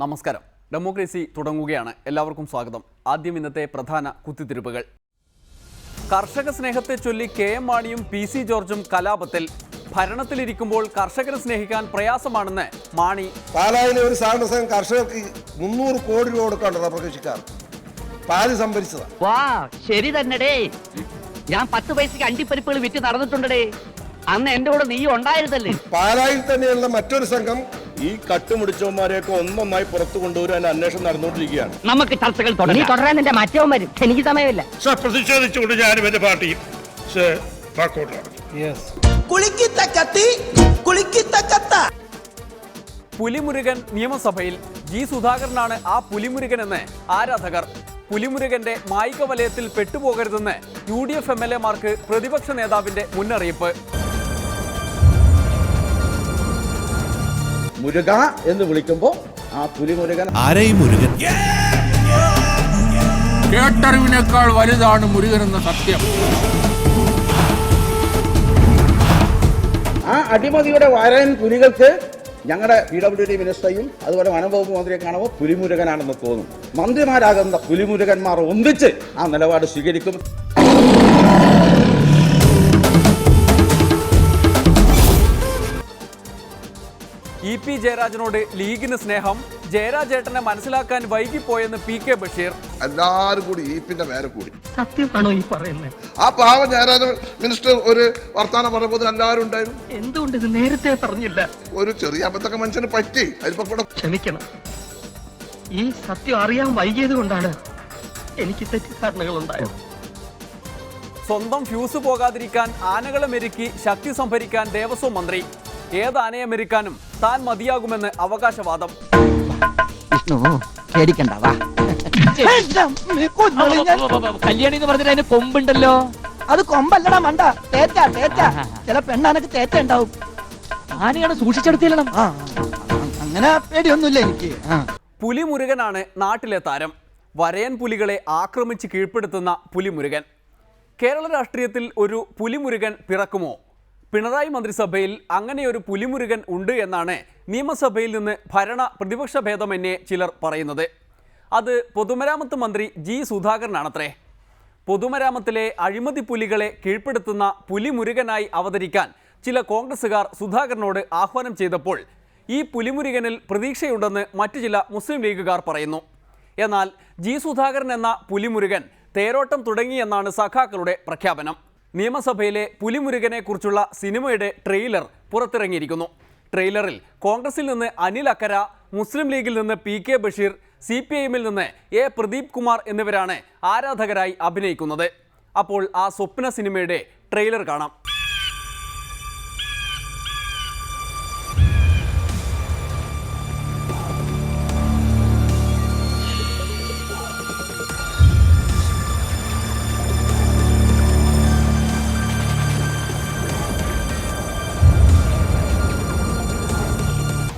നമസ്കാരം. ഡെമോക്രസി തുടങ്ങുകയാണ്. എല്ലാവർക്കും സ്വാഗതം. ആദ്യം ഇന്നത്തെ പ്രധാന കുത്തിത്തിരിപ്പുകൾ. കർഷക സ്നേഹത്തെ ചൊല്ലി KM മാണിയും PC ജോർജും കലാപത്തിൽ. ഭരണത്തിലിരിക്കുമ്പോൾ കർഷകരെ സ്നേഹിക്കാൻ പ്രയാസമാണെന്ന് മാണി. പാലായിലെ ഒരു സഹകരണ സംഘം കർഷകർക്ക് 300 കോടി രൂപ കൊടുക്കാണ്ട് റബ്ബർ കൃഷിക്കാർ പാല് സംഭരിച്ചതാ. വാ ശരി തന്നെടേ. ഞാൻ 10 പൈസക്ക് അണ്ടിപ്പരിപ്പുകൾ വിറ്റ് നടന്നിട്ടുണ്ടേ. അന്ന് എന്റെ കൂടെ നീ ഉണ്ടായിരുന്നല്ലേ. പാലായിൽ തന്നെയുള്ള മറ്റൊരു സംഘം ഈ കട്ടുമുടിച്ചവന്മാരെയൊക്കെ ഒന്നൊന്നായി പുറത്തു കൊണ്ടുവരാൻ അന്വേഷണം നടന്നുകൊണ്ടിരിക്കുകയാണ്. നമുക്ക് ചർച്ചകൾ തുടരാൻ എന്റെ മറ്റവൻ വരും. എനിക്ക് സമയമില്ല. പ്രതിഷേധിച്ചുകൊണ്ട് ഞാനും എന്റെ പാർട്ടിയും പുലിമുരുകൻ നിയമസഭയിൽ. G. സുധാകരനാണ് ആ പുലിമുരുകൻ എന്ന് ആരാധകർ. പുലിമുരുകന്റെ മായിക വലയത്തിൽ പെട്ടുപോകരുതെന്ന് UDF MLA മാർക്ക് പ്രതിപക്ഷ നേതാവിന്റെ മുന്നറിയിപ്പ്. മുരുക എന്ന് വിളിക്കുമ്പോ ആ പുലിമുരുകൻ മുരുകൻ കേട്ടറിവിനേക്കാൾ വലുതാണ് മുരുകൻ എന്ന സത്യം. ആ അടിമതിയുടെ വരൻ പുലികൾക്ക് ഞങ്ങളുടെ PWD മിനിസ്റ്ററെയും അതുപോലെ വനംവകുപ്പ് മന്ത്രിയെ കാണുമ്പോൾ പുലിമുരുകനാണെന്ന് തോന്നും. മന്ത്രിമാരാകുന്ന പുലിമുരുകന്മാർ ഒന്നിച്ച് ആ നിലപാട് സ്വീകരിക്കും. EP ജയരാജനോട് ലീഗിന് സ്നേഹം. ജയരാജേട്ടനെ മനസ്സിലാക്കാൻ വൈകിപ്പോയെന്ന് PK ബഷീർ. എല്ലാവരും കൂടി ഈപ്പിന്റെ മേലെ കൂടി. സത്യമാണോ ഈ പറയുന്നത്? ആ പാവം ജയരാജ മിനിസ്റ്റർ ഒരു വർത്താനം പറഞ്ഞപ്പോൾ എല്ലാവരും ഉണ്ടായിരുന്നു. എന്തുകൊണ്ട് ഇത് നേരത്തെ പറഞ്ഞില്ല? ഒരു ചെറിയ അബദ്ധമൊക്കെ മനുഷ്യന് പറ്റി. അതിപ്പോ കൂടെ ക്ഷമിക്കണം. ഈ സത്യം അറിയാൻ വൈകിയത് കൊണ്ടാണ് എനിക്ക് തെറ്റിദ്ധാരണകൾ ഉണ്ടായത്. സ്വന്തം ഫ്യൂസ് പോകാതിരിക്കാൻ ആനകളെ മെരുക്കി ശക്തി സംഭരിക്കാൻ ദേവസ്വം മന്ത്രി. ഏത് ആനയെ മെരുക്കാനും താൻ മതിയാകുമെന്ന് അവകാശവാദം. കല്യാണി എന്ന് പറഞ്ഞിട്ട് അതിന് കൊമ്പുണ്ടല്ലോ. അത് കൊമ്പല്ലടാ മണ്ട, തേറ്റ തേറ്റ. ചില പെണ്ണാനക്ക് തേറ്റ ഉണ്ടാവും. ആനയാണ് സൂക്ഷിച്ചെടുത്തില്ലണം. അങ്ങനെ പേടിയൊന്നുമില്ല എനിക്ക്. പുലിമുരുകനാണ് നാട്ടിലെ താരം. വരയൻ പുലികളെ ആക്രമിച്ച് കീഴ്പ്പെടുത്തുന്ന പുലിമുരുകൻ. കേരള രാഷ്ട്രീയത്തിൽ ഒരു പുലിമുരുകൻ പിറക്കുമോ? പിണറായി മന്ത്രിസഭയിൽ അങ്ങനെയൊരു പുലിമുരുകൻ ഉണ്ട് എന്നാണ് നിയമസഭയിൽ നിന്ന് ഭരണ പ്രതിപക്ഷ ഭേദമന്യേ ചിലർ പറയുന്നത്. അത് പൊതുമരാമത്ത് മന്ത്രി G. സുധാകരനാണത്രേ. പൊതുമരാമത്തിലെ അഴിമതി പുലികളെ കീഴ്പ്പെടുത്തുന്ന പുലിമുരുകനായി അവതരിക്കാൻ ചില കോൺഗ്രസുകാർ സുധാകരനോട് ആഹ്വാനം ചെയ്തപ്പോൾ ഈ പുലിമുരുകനിൽ പ്രതീക്ഷയുണ്ടെന്ന് മറ്റു ചില മുസ്ലിം ലീഗുകാർ പറയുന്നു. എന്നാൽ G. സുധാകരൻ എന്ന പുലിമുരുകൻ തേരോട്ടം തുടങ്ങിയെന്നാണ് സഖാക്കളുടെ പ്രഖ്യാപനം. നിയമസഭയിലെ പുലിമുരുകനെ കുറിച്ചുള്ള സിനിമയുടെ ട്രെയിലർ പുറത്തിറങ്ങിയിരിക്കുന്നു. ട്രെയിലറിൽ കോൺഗ്രസിൽ നിന്ന് അനിൽ അക്കര, മുസ്ലിം ലീഗിൽ നിന്ന് PK ബഷീർ, CPIM നിന്ന് A. പ്രദീപ് കുമാർ എന്നിവരാണ് ആരാധകരായി അഭിനയിക്കുന്നത്. അപ്പോൾ ആ സ്വപ്ന സിനിമയുടെ ട്രെയിലർ കാണാം.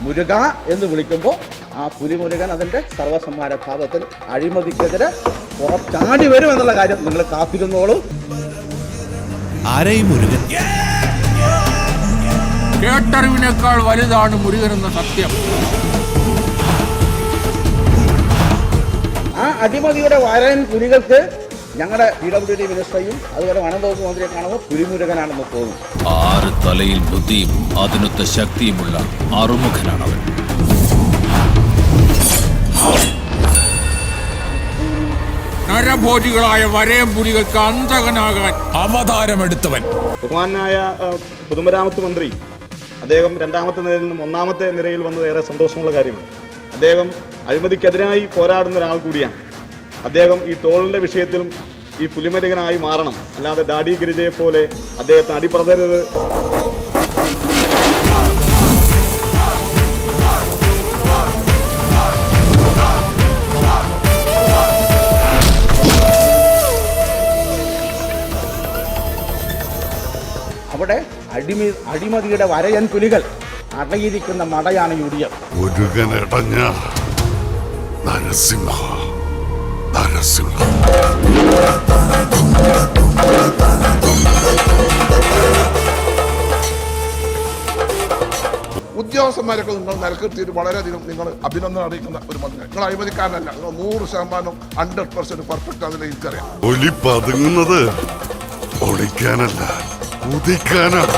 മുരുക എന്ന് വിളിക്കുമ്പോൾ ആ പുലിമുരുകൻ അതിന്റെ സർവസംഹാര ഭാഗത്തിൽ അഴിമതിക്കെതിരെ ചാടി വരും എന്നുള്ള കാര്യം നിങ്ങൾ കാത്തിരുന്നോളൂ. മുരുകൻ കേട്ടറിവിനേക്കാൾ വലുതാണ് മുരുകൻ എന്ന സത്യം. ആ അടിമതിയുടെ വരൻ പുലികൾക്ക് ഞങ്ങളുടെ PWD മിനിസ്റ്ററെയും അതുപോലെ വനംവകുപ്പ് മന്ത്രിയെ കാണുമ്പോൾ പുലിമുരുകനാണെന്ന് തോന്നും. 6 തലയിൽ ബുദ്ധിയും അതിനൊത്ത ശക്തിയുമുള്ള അറുമുഖനാണവൻ. നരഭോജികളായ വരയം പുലികൾക്ക് അന്തകനാകാൻ അവതാരമെടുത്തവൻ. ബഹുമാനായ പൊതുമരാമത്ത് മന്ത്രി അദ്ദേഹം 2ാമത്തെ നിരയിൽ നിന്നും 1ാമത്തെ നിരയിൽ വന്നത് ഏറെ സന്തോഷമുള്ള കാര്യമാണ്. അദ്ദേഹം അഴിമതിക്കെതിരായി പോരാടുന്ന ഒരാൾ കൂടിയാണ്. അദ്ദേഹം ഈ ടോളിന്റെ വിഷയത്തിലും ഈ പുലിമുരുകനായി മാറണം. അല്ലാതെ ഡാഡി ഗിരിജയെ പോലെ അദ്ദേഹത്തെ അടിപ്രതരുത്. അവിടെ അടിമതിയുടെ വരയൻ പുലികൾ അടയിരിക്കുന്ന മടയാണ് UDF. മുരുകനടഞ്ഞ നരസിംഹ നരസിംഹ. ഉദ്യോഗസ്ഥ മന്ത്രിമാരൊക്കെ നിങ്ങൾ നിലക്കിർത്തിയിട്ട് വളരെയധികം നിങ്ങൾ അഭിനന്ദനം അറിയിക്കുന്ന ഒരു മന്ത്രി. നിങ്ങൾ അഴിമതിക്കാരനല്ല, നിങ്ങൾ 100% 100% പെർഫെക്റ്റ് ആണെന്ന് എനിക്കറിയാം. ഒലി പതുങ്ങുന്നത് ഒളിക്കാനല്ല, ഉദിക്കാനാണ്.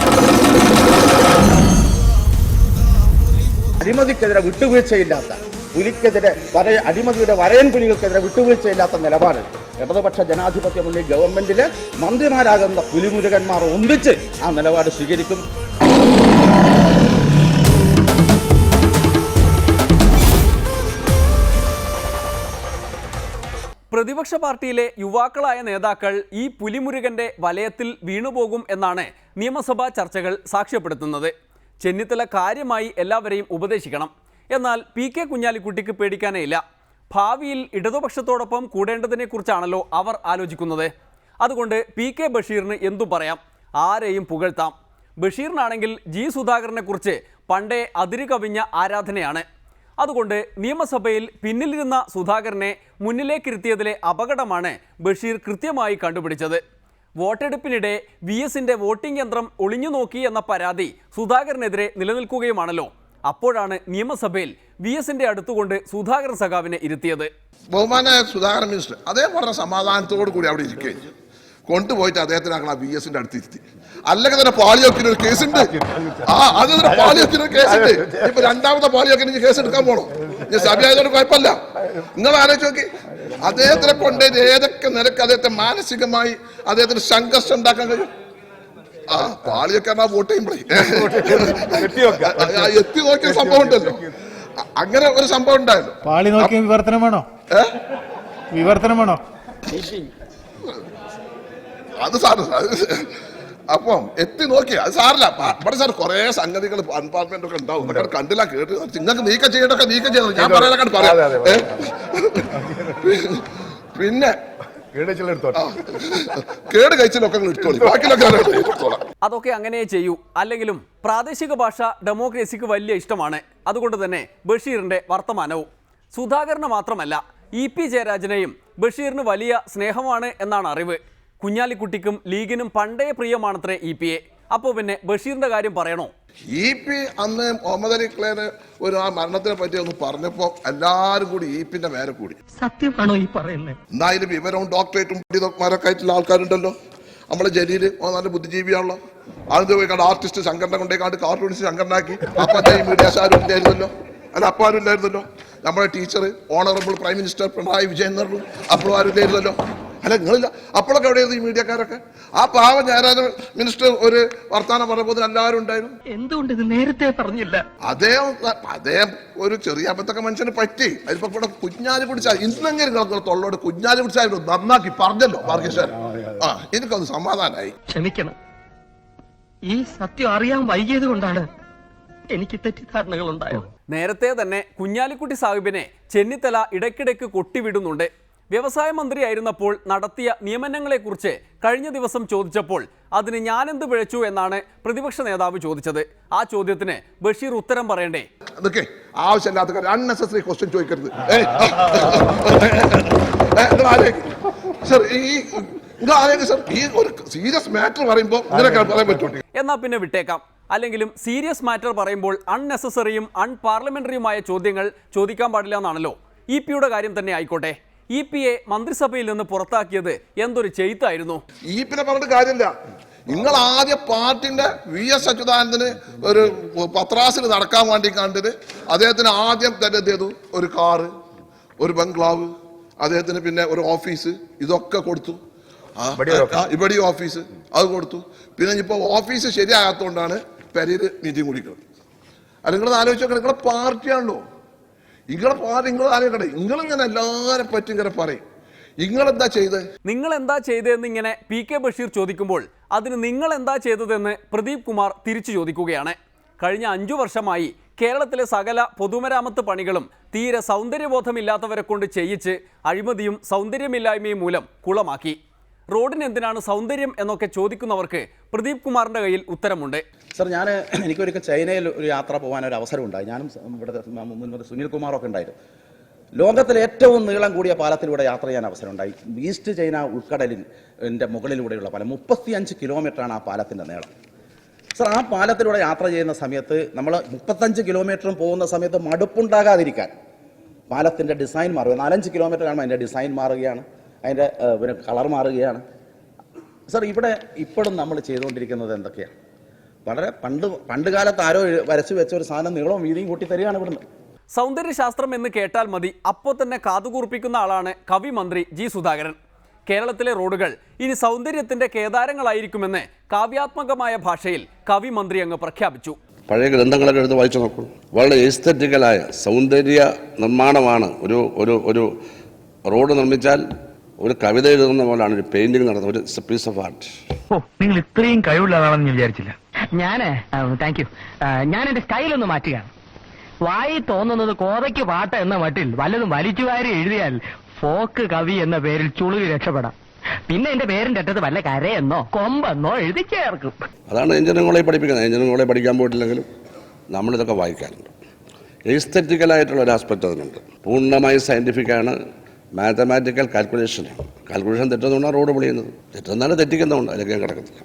അഴിമതിക്കെതിരെ വിട്ടുവീഴ്ചയില്ലാത്ത പുലിക്കെതിരെ അഴിമതിയുടെ വരയൻ പുലികൾക്കെതിരെ വിട്ടുവീഴ്ചയില്ലാത്ത നിലപാട് ഇടതുപക്ഷ ജനാധിപത്യ മുന്നണി ഗവൺമെന്റിലെ മന്ത്രിമാരാകുന്ന പുലിമുരുകന്മാർ ഒന്നിച്ച് ആ നിലപാട് സ്വീകരിക്കും. പ്രതിപക്ഷ പാർട്ടിയിലെ യുവാക്കളായ നേതാക്കൾ ഈ പുലിമുരുകന്റെ വലയത്തിൽ വീണുപോകും എന്നാണ് നിയമസഭാ ചർച്ചകൾ സാക്ഷ്യപ്പെടുത്തുന്നത്. ചെന്നിത്തല കാര്യമായി എല്ലാവരെയും ഉപദേശിക്കണം. എന്നാൽ PK കുഞ്ഞാലിക്കുട്ടിക്ക് പേടിക്കാനേ ഇല്ല. ഭാവിയിൽ ഇടതുപക്ഷത്തോടൊപ്പം കൂടേണ്ടതിനെക്കുറിച്ചാണല്ലോ അവർ ആലോചിക്കുന്നത്. അതുകൊണ്ട് PK ബഷീറിന് എന്തു പറയാം, ആരെയും പുകഴ്ത്താം. ബഷീറിനാണെങ്കിൽ G സുധാകരനെ കുറിച്ച് പണ്ടേ അതിരുകവിഞ്ഞ ആരാധനയാണ്. അതുകൊണ്ട് നിയമസഭയിൽ പിന്നിലിരുന്ന സുധാകരനെ മുന്നിലേക്കിരുത്തിയതിലെ അപകടമാണ് ബഷീർ കൃത്യമായി കണ്ടുപിടിച്ചത്. വോട്ടെടുപ്പിനിടെ VSന്റെ വോട്ടിംഗ് യന്ത്രം ഒളിഞ്ഞു നോക്കി എന്ന പരാതി സുധാകരനെതിരെ നിലനിൽക്കുകയുമാണല്ലോ. അപ്പോഴാണ് നിയമസഭയിൽ VSന്റെ അടുത്തുകൊണ്ട് സുധാകരൻ സഖാവിനെ ഇരുത്തിയത്. ബഹുമാനായ സുധാകരൻ മിനിസ്റ്റർ അതേപോലെ സമാധാനത്തോടു കൂടി അവിടെ ഇരിക്കുകയും കൊണ്ടുപോയിട്ട് അദ്ദേഹത്തിന് ഞങ്ങൾ ആ VSന്റെ അടുത്തിരുത്തി. അല്ലെങ്കിൽ തന്നെ പാളിയോക്കിന് ഒരു കേസുണ്ട്. അത് പാളിയോക്കിന് ഒരു കേസുണ്ട്. ഇപ്പൊ രണ്ടാമത്തെ പാളിയോക്കിന് കേസ് എടുക്കാൻ പോണോ? സഭയായതുകൊണ്ട് കുഴപ്പമില്ല. നിങ്ങൾ ആലോചിച്ച് നോക്കി, അദ്ദേഹത്തിനെ കൊണ്ട് ഏതൊക്കെ നിരക്ക് അദ്ദേഹത്തെ മാനസികമായി അദ്ദേഹത്തിന് സംഘർഷം ഉണ്ടാക്കാൻ കഴിയും. പാളിയൊക്കെ വോട്ട് ചെയ്യുമ്പോഴേ എത്തി നോക്കിയ സംഭവം ഉണ്ടല്ലോ, അങ്ങനെ ഒരു സംഭവം ഉണ്ടായല്ലോ. പാളി നോക്കിയ വിവർത്തനമാണോ? അത് സാറ് അപ്പം എത്തി നോക്കി അത് സാറില്ല. ഇവിടെ സാർ കുറെ സംഗതികൾ അൺപാർട്ട്മെന്റ് ഒക്കെ ഉണ്ടാവും. കണ്ടില്ല, കേട്ട് നിങ്ങൾക്ക് നീക്കം ചെയ്യണ്ടൊക്കെ നീക്കം ചെയ്യണം. ഞാൻ പറയാനൊക്കെ പറയാം. പിന്നെ കേട് കഴിച്ചിലൊക്കെ എടുത്തോളൂ, ബാക്കിയൊക്കെ അതൊക്കെ അങ്ങനെ ചെയ്യൂ. അല്ലെങ്കിലും പ്രാദേശിക ഭാഷ ഡെമോക്രസിക്ക് വലിയ ഇഷ്ടമാണ്. അതുകൊണ്ട് തന്നെ ബഷീറിന്റെ വർത്തമാനവും സുധാകരന് മാത്രമല്ല EP ജയരാജനെയും ബഷീറിന് വലിയ സ്നേഹമാണ് എന്നാണ് അറിവ്. കുഞ്ഞാലിക്കുട്ടിക്കും ലീഗിനും പണ്ടേ പ്രിയമാണത്രേ EP-യെ. അപ്പോൾ പിന്നെ ബഷീറിന്റെ കാര്യം പറയണോ? EP അന്ന് മുഹമ്മദ് അലി ക്ലേന് ഒരു ആ മരണത്തിനെ പറ്റി ഒന്ന് പറഞ്ഞപ്പോ എല്ലാരും കൂടി EP-ന്റെ മേലെ കൂടി. സത്യമാണോ ഈ പറയുന്നത്? എന്നാലും വിവരവും ഡോക്ടറേറ്റും പണ്ഡിതന്മാരൊക്കെ ആയിട്ടുള്ള ആൾക്കാരുണ്ടല്ലോ. നമ്മളെ ജലീല് നല്ല ബുദ്ധിജീവിയാണല്ലോ. ആദ്യം പോയി കണ്ട ആർട്ടിസ്റ്റ് ശങ്കരനെ കൊണ്ടേക്കാണ്ട് കാർട്ടൂണിസ്റ്റ് ശങ്കരനാക്കി. അപ്പൊ ഈ മീഡിയാസ് ആരും ഇല്ലായിരുന്നല്ലോ, അല്ല അപ്പൊ ആരും ഇല്ലായിരുന്നല്ലോ. നമ്മുടെ teacher honourable prime minister Pinarayi Vijayan എന്ന് പറഞ്ഞു, അപ്പോഴും ആരും ഇല്ലായിരുന്നല്ലോ. അല്ല നിങ്ങളില്ല, അപ്പോഴൊക്കെ എവിടെയായിരുന്നു ഈ മീഡിയക്കാരൊക്കെ? ആ പാവം ജയരാജ മിനിസ്റ്റർ ഒരു വർത്താനം പറഞ്ഞപ്പോൾ എല്ലാവരും ഉണ്ടായിരുന്നു. എന്തുകൊണ്ട് ഇത് നേരത്തെ പറഞ്ഞില്ല? അദ്ദേഹം ഒരു ചെറിയ അബദ്ധമൊക്കെ മനുഷ്യന് പറ്റി. അതിപ്പോ ഇവിടെ കുഞ്ഞാലി പിടിച്ചാൽ ഇന്നെങ്കിലും നിങ്ങൾ തൊള്ളോട് കുഞ്ഞാലി പിടിച്ചാലും നന്നാക്കി പറഞ്ഞല്ലോ പാർക്കിഷൻ. എനിക്കൊന്ന് സമാധാനമായി. ക്ഷമിക്കണം, ഈ സത്യം അറിയാൻ വൈകിയത് കൊണ്ടാണ് എനിക്ക് തെറ്റിദ്ധാരണകൾ ഉണ്ടായത്. നേരത്തെ തന്നെ കുഞ്ഞാലിക്കുട്ടി സാഹിബിനെ ചെന്നിത്തല ഇടയ്ക്കിടയ്ക്ക് കൊട്ടിവിടുന്നുണ്ട്. വ്യവസായ മന്ത്രിയായിരുന്നപ്പോൾ നടത്തിയ നിയമനങ്ങളെക്കുറിച്ച് കഴിഞ്ഞ ദിവസം ചോദിച്ചപ്പോൾ അതിന് ഞാനെന്ത് പിഴച്ചു എന്നാണ് പ്രതിപക്ഷ നേതാവ് ചോദിച്ചത്. ആ ചോദ്യത്തിന് ബഷീർ ഉത്തരം പറയണ്ടേ? അതൊക്കെ ആവശ്യമില്ലാത്ത അൺനെസസറി ക്വസ്റ്റ്യൻ ചോദിക്കരുത്. ഈ ഒരു സീരിയസ് മാറ്റർ പറയുമ്പോൾ പറയാൻ പറ്റും. എന്നാ പിന്നെ വിട്ടേക്കാം. അല്ലെങ്കിലും സീരിയസ് മാറ്റർ പറയുമ്പോൾ അൺനെസസറിയും അൺപാർലമെന്ററിയുമായ ചോദ്യങ്ങൾ ചോദിക്കാൻ പാടില്ല എന്നാണല്ലോ. EP-യുടെ കാര്യം തന്നെ ആയിക്കോട്ടെ. EP-യെ മന്ത്രിസഭയിൽ നിന്ന് പുറത്താക്കിയത് എന്തൊരു ചെയ്ത്തായിരുന്നു. EP-നെ പറഞ്ഞിട്ട് കാര്യമില്ല. നിങ്ങൾ ആദ്യം പാർട്ടിന്റെ VS അച്യുതാനന്ദന് ഒരു പത്രാസിൽ നടക്കാൻ വേണ്ടി കണ്ടിട്ട് അദ്ദേഹത്തിന് ആദ്യം തന്നെ എന്ത് ചെയ്തു? ഒരു കാറ്, ഒരു ബംഗ്ലാവ്, അദ്ദേഹത്തിന് പിന്നെ ഒരു ഓഫീസ്, ഇതൊക്കെ കൊടുത്തു. ഇവിടെ ഓഫീസ് അത് കൊടുത്തു. പിന്നെ ഇപ്പൊ ഓഫീസ് ശരിയാകാത്തോണ്ടാണ് പെരയിൽ മീറ്റിംഗ് കുടിക്കുന്നത്. അല്ല നിങ്ങൾ ആലോചിച്ച് നോക്കണം, നിങ്ങളെ പാർട്ടിയാണല്ലോ. നിങ്ങളെ പാർട്ടി നിങ്ങൾ ആലോചിക്കട്ടെ. നിങ്ങളിങ്ങനെ എല്ലാവരെ പറ്റി ഇങ്ങനെ പറയും. നിങ്ങളെന്താ ചെയ്തത്? നിങ്ങൾ എന്താ ചെയ്തതെന്ന് ഇങ്ങനെ PK ബഷീർ ചോദിക്കുമ്പോൾ അതിന് നിങ്ങൾ എന്താ ചെയ്തതെന്ന് പ്രദീപ് കുമാർ തിരിച്ചു ചോദിക്കുകയാണ്. കഴിഞ്ഞ 5 വർഷമായി കേരളത്തിലെ സകല പൊതുമരാമത്ത് പണികളും തീരെ സൗന്ദര്യബോധമില്ലാത്തവരെ കൊണ്ട് ചെയ്യിച്ച് അഴിമതിയും സൗന്ദര്യമില്ലായ്മയും മൂലം കുളമാക്കി. റോഡിന് എന്തിനാണ് സൗന്ദര്യം എന്നൊക്കെ ചോദിക്കുന്നവർക്ക് പ്രദീപ് കുമാറിന്റെ കയ്യിൽ ഉത്തരമുണ്ട്. സർ, എനിക്കൊരിക്കൽ ചൈനയിൽ ഒരു യാത്ര പോകാൻ ഒരു അവസരം ഉണ്ടായി. ഞാനും ഇവിടുത്തെ സുനിൽ കുമാറൊക്കെ ഉണ്ടായിരുന്നു. ലോകത്തിലെ ഏറ്റവും നീളം കൂടിയ പാലത്തിലൂടെ യാത്ര ചെയ്യാൻ അവസരം ഉണ്ടായി. ഈസ്റ്റ് ചൈന ഉൾക്കടലിൻ്റെ മുകളിലൂടെയുള്ള പാലം 35 കിലോമീറ്ററാണ് ആ പാലത്തിൻ്റെ നീളം. സർ, ആ പാലത്തിലൂടെ യാത്ര ചെയ്യുന്ന സമയത്ത് നമ്മൾ 35 കിലോമീറ്ററും പോകുന്ന സമയത്ത് മടുപ്പുണ്ടാകാതിരിക്കാൻ പാലത്തിൻ്റെ ഡിസൈൻ മാറുക. 4-5 കിലോമീറ്റർ കാണുമ്പോൾ അതിൻ്റെ ഡിസൈൻ മാറുകയാണ്, അതിൻ്റെ പിന്നെ കളർ മാറുകയാണ്. സർ, ഇവിടെ ഇപ്പോഴും നമ്മൾ ചെയ്തുകൊണ്ടിരിക്കുന്നത് എന്തൊക്കെയാണ്? വളരെ പണ്ട് കാലത്ത് ആരോ വരച്ചു വെച്ച ഒരു സാധനം നീളവും വീതിയും കൂട്ടി തരികയാണ് ഇവിടുന്ന്. സൗന്ദര്യശാസ്ത്രം എന്ന് കേട്ടാൽ മതി അപ്പോൾ തന്നെ കാതുകൂർപ്പിക്കുന്ന ആളാണ് കവി മന്ത്രി ജി സുധാകരൻ. കേരളത്തിലെ റോഡുകൾ ഇനി സൗന്ദര്യത്തിന്റെ കേദാരങ്ങളായിരിക്കുമെന്ന് കാവ്യാത്മകമായ ഭാഷയിൽ കവി മന്ത്രി അങ്ങ് പ്രഖ്യാപിച്ചു. പഴയ ഗ്രന്ഥങ്ങളൊക്കെ എടുത്ത് വായിച്ചു നോക്കൂ. വളരെ എസ്തറ്റിക്കലായ സൗന്ദര്യ നിർമ്മാണമാണ്. ഒരു റോഡ് നിർമ്മിച്ചാൽ ഒരു കവിത എഴുതുന്ന പോലാണ് ഒരു പെയിന്റിംഗ് നടത്തുന്നത്, ഒരു പീസ് ഓഫ് ആർട്ട്. നിങ്ങൾ ഇത്രയും കഴിവുള്ളതാണെന്ന് വിചാരിച്ചില്ല. Thank you. ഞാൻ എന്റെ സ്റ്റൈലൊന്ന് മാറ്റുകയാണ്. വായി തോന്നുന്നത് കോതയ്ക്ക് പാട്ട് എന്ന മട്ടിൽ വല്ലതും വലിച്ചുവാരി എഴുതിയാൽ ഫോക്ക് കവി എന്ന പേരിൽ ചുളുവി രക്ഷപ്പെടാം. പിന്നെ എന്റെ പേരിന്റെ അറ്റത്ത് വല്ല കരയെന്നോ കൊമ്പെന്നോ എഴുതി ചേർക്കും. അതാണ് എഞ്ചിനീയറിംഗ് കോളേജ് പഠിപ്പിക്കുന്നത്. എഞ്ചിനീയറിംഗ് കോളേജ് പഠിക്കാൻ പോയിട്ടില്ലെങ്കിലും നമ്മളിതൊക്കെ വായിക്കാറുണ്ട്. എസ്തെറ്റിക്കലായിട്ടുള്ള ഒരു ആസ്പെക്ട് അതിനുണ്ട്. പൂർണ്ണമായി സയൻറ്റിഫിക്കാണ്, മാത്തമാറ്റിക്കൽ കാൽക്കുലേഷനാണ്. കാൽക്കുലേഷൻ തെറ്റുന്നതുകൊണ്ടാണ് റോഡ് പൊളിയുന്നത്. തെറ്റുന്നതാണ് തെറ്റിക്കുന്നതുകൊണ്ട് അതിലേക്ക് ഞാൻ കിടക്കത്തില്ല.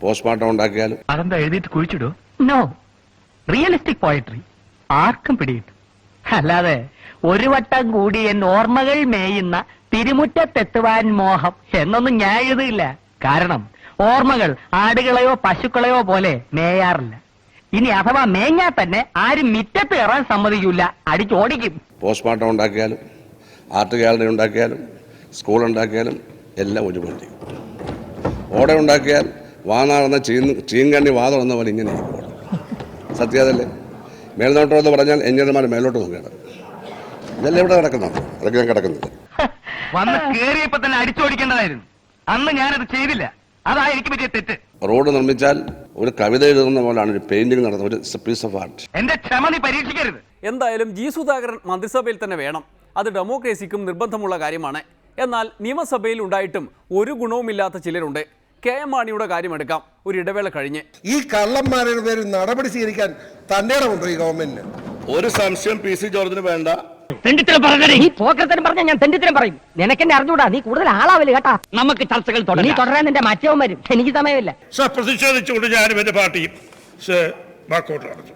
പോസ്റ്റ്മോർട്ടം ഉണ്ടാക്കിയാലും അതെന്താ എഴുതിയിട്ട് കുഴിച്ചിടോ? നോ, റിയലിസ്റ്റിക് പോയട്രി ആർക്കും പിടികിട്ടും. അല്ലാതെ ഒരു വട്ടം കൂടി എൻ ഓർമ്മകൾ മേയുന്ന തിരുമുറ്റത്തെത്തുവാൻ മോഹം എന്നൊന്നും ഞാൻ എഴുതിയില്ല. കാരണം ഓർമ്മകൾ ആടുകളെയോ പശുക്കളെയോ പോലെ മേയാറില്ല. ഇനി അഥവാ മേഞ്ഞാൽ തന്നെ ആരും മിറ്റത്ത് കയറാൻ സമ്മതിക്കില്ല, അടിച്ചോടിക്കും. പോസ്റ്റ്മോർട്ടം ഉണ്ടാക്കിയാലും ആർട്ട് ഗാലറി ഉണ്ടാക്കിയാലും സ്കൂൾ ഉണ്ടാക്കിയാലും എല്ലാം ഒരുപോലെ. ഓട ഉണ്ടാക്കിയാൽ വാനാടുന്ന ചീങ്കണ്ണി വാതുറന്ന പോലെ ഇങ്ങനെ സത്യാതല്ലേ. മേൽനോട്ടം എന്ന് പറഞ്ഞാൽ എഞ്ചിനീയർമാർ മേലോട്ട് നോക്കുകയാണ്. ഇതെല്ലാം ഇവിടെ കിടക്കുന്നതാണ്. അതൊക്കെ ഞാൻ കിടക്കുന്നില്ല. വന്ന് കേറിയപ്പോ തന്നെ അടിച്ചോടിക്കേണ്ടതായിരുന്നു. അന്ന് ഞാനത് ചെയ്തില്ല. അതാ എനിക്ക് പറ്റിയ തെറ്റ്. റോഡ് നിർമ്മിച്ചാൽ ഒരു കവിത എഴുതുന്ന പോലാണ് ഒരു പെയിന്റിംഗ് നടത്തുന്നത്, ഒരു പീസ് ഓഫ് ആർട്ട്. എന്റെ ക്ഷമ നീ പരീക്ഷിക്കരുത്. എന്തായാലും ജി സുധാകരൻ മന്ത്രിസഭയിൽ തന്നെ വേണം. അത് ഡെമോക്രസിക്കും നിർബന്ധമുള്ള കാര്യമാണ്. എന്നാൽ നിയമസഭയിൽ ഉണ്ടായിട്ടും ഒരു ഗുണവുമില്ലാത്ത ചിലരുണ്ട്. കെ എം മാണിയുടെ കാര്യമെടുക്കാം. ഒരു ഇടവേള കഴിഞ്ഞ് ഈ കള്ളന്മാരുടെ പേരിൽ നടപടി സ്വീകരിക്കാൻ തന്റെ ഇടമുണ്ടോ ഈ ഗവൺമെന്റിന്? ഒരു സംശയം പി സി ജോർജിന് വേണ്ട. നീ പോക്കരത്തരം പറഞ്ഞ ഞാൻ തെണ്ടിത്തരം പറയും. നിനക്കെന്നെ അറിഞ്ഞൂടാ, നീ കൂടുതൽ ആളാവല് കേട്ടാ. നമുക്ക് ചർച്ചകൾ തുടങ്ങി. നീ തുടരാൻ നിന്റെ മറ്റവൻ വരും, എനിക്ക് സമയമില്ല. പ്രതിഷേധിച്ചുകൊണ്ട് ഞാനും എന്റെ പാർട്ടിയും വാക്കൗട്ട് നടത്തും.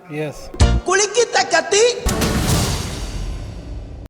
കുളിക്കിത്ത കത്തി